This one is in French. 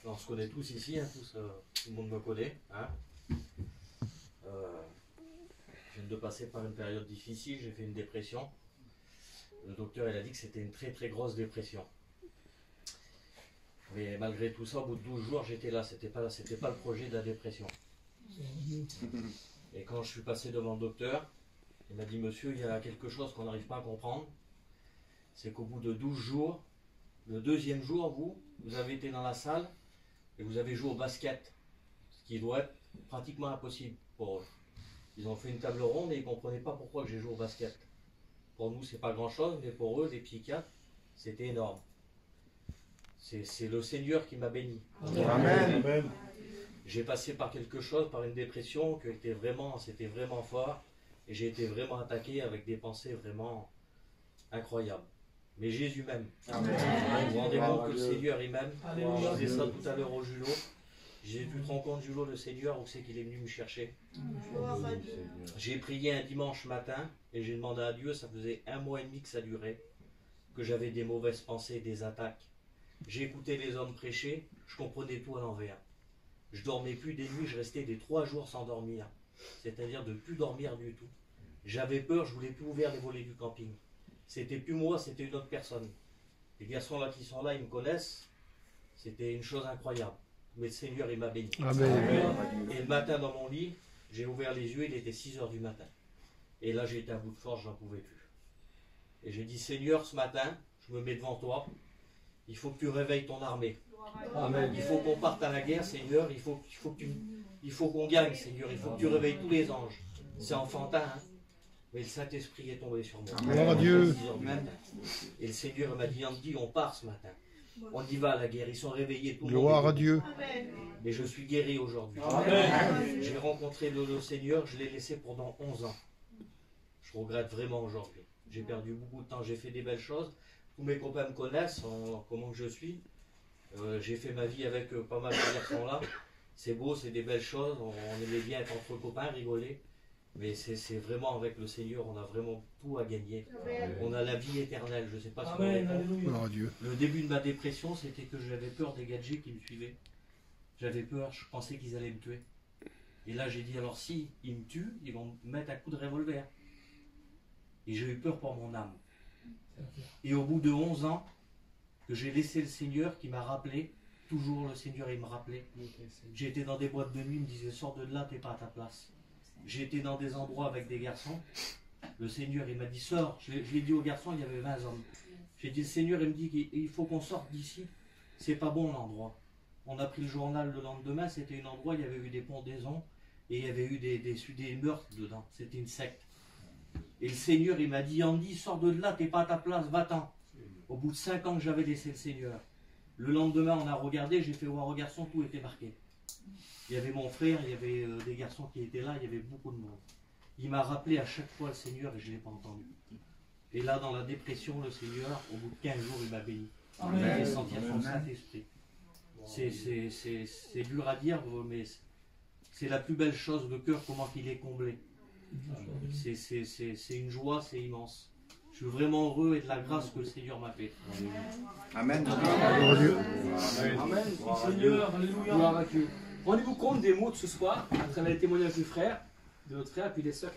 On se connaît tous ici, hein, tout le monde me connaît. Hein. Je viens de passer par une période difficile, j'ai fait une dépression. Le docteur il a dit que c'était une très très grosse dépression. Mais malgré tout ça, au bout de 12 jours, j'étais là. C'était pas le projet de la dépression. Et quand je suis passé devant le docteur, il m'a dit, monsieur, il y a quelque chose qu'on n'arrive pas à comprendre. C'est qu'au bout de 12 jours, le deuxième jour, vous avez été dans la salle et vous avez joué au basket. Ce qui doit être pratiquement impossible pour eux. Ils ont fait une table ronde et ils ne comprenaient pas pourquoi j'ai joué au basket. Pour nous, c'est pas grand-chose, mais pour eux, les psychiatres, c'était énorme. C'est le Seigneur qui m'a béni. Amen. Amen. J'ai passé par quelque chose, par une dépression, c'était vraiment fort. Et j'ai été vraiment attaqué avec des pensées vraiment incroyables. Mais Jésus m'aime. Vous vous rendez compte que le Seigneur il m'aime. Je disais ça tout à l'heure au Julot. J'ai pu te rendre compte, Julot, le Seigneur, où c'est qu'il est venu me chercher. J'ai prié un dimanche matin et j'ai demandé à Dieu, ça faisait 1 mois et demi que ça durait, que j'avais des mauvaises pensées, des attaques. J'ai écouté les hommes prêcher, je comprenais tout à l'envers. Je dormais plus des nuits, je restais des 3 jours sans dormir. C'est-à-dire de plus dormir du tout. J'avais peur, je voulais plus ouvrir les volets du camping. C'était plus moi, c'était une autre personne. Les garçons là qui sont là, ils me connaissent. C'était une chose incroyable. Mais le Seigneur, il m'a béni. Amen. Et le matin dans mon lit, j'ai ouvert les yeux, il était 6 h du matin. Et là, j'ai été à bout de force, j'en pouvais plus. Et j'ai dit, Seigneur, ce matin, je me mets devant toi. Il faut que tu réveilles ton armée. Amen. Il faut qu'on parte à la guerre, Seigneur. Il faut qu'on gagne, Seigneur. Il faut que tu réveilles tous les anges. C'est enfantin, hein. Mais le Saint-Esprit est tombé sur moi. Gloire à Dieu. Et le Seigneur m'a dit, Andy, on part ce matin. On y va à la guerre. Ils sont réveillés tout le monde. Gloire à Dieu. Et je suis guéri aujourd'hui. J'ai rencontré le Seigneur, je l'ai laissé pendant 11 ans. Je regrette vraiment aujourd'hui. J'ai perdu beaucoup de temps, j'ai fait des belles choses. Tous mes copains me connaissent, comment je suis. J'ai fait ma vie avec pas mal de garçons là. C'est beau, c'est des belles choses. On aimait bien être entre copains, rigoler. Mais c'est vraiment avec le Seigneur, on a vraiment tout à gagner. On a la vie éternelle, je ne sais pas si vous avez compris. Le début de ma dépression, c'était que j'avais peur des gadgets qui me suivaient. J'avais peur, je pensais qu'ils allaient me tuer. Et là, j'ai dit, alors si ils me tuent, ils vont me mettre un coup de revolver. Et j'ai eu peur pour mon âme. Et au bout de 11 ans, que j'ai laissé le Seigneur qui m'a rappelé, toujours le Seigneur il me rappelait. J'ai été dans des boîtes de nuit, il me disait, sors de là, t'es pas à ta place. J'ai été dans des endroits avec des garçons. Le Seigneur, il m'a dit, sors. Je l'ai dit aux garçons, il y avait 20 hommes. J'ai dit, le Seigneur, il me dit qu'il faut qu'on sorte d'ici. C'est pas bon l'endroit. On a pris le journal le lendemain, c'était un endroit, il y avait eu des pendaisons et il y avait eu des meurtres dedans. C'était une secte. Et le Seigneur, il m'a dit, Andy, sors de là, t'es pas à ta place, va-t'en. Au bout de 5 ans que j'avais laissé le Seigneur. Le lendemain, on a regardé, j'ai fait voir aux garçons, tout était marqué. Il y avait mon frère, il y avait des garçons qui étaient là, il y avait beaucoup de monde. Il m'a rappelé à chaque fois le Seigneur et je ne l'ai pas entendu. Et là, dans la dépression, le Seigneur, au bout de 15 jours, il m'a béni. Il m'a fait sentir son Saint-Esprit. C'est dur à dire, mais c'est la plus belle chose, le cœur, comment il est comblé. C'est une joie, c'est immense. Je suis vraiment heureux et de la grâce que le Seigneur m'a fait. Amen. Amen. Seigneur, alléluia. Rendez-vous compte des mots de ce soir, à travers les témoignages du frère, de notre frère, puis des sœurs.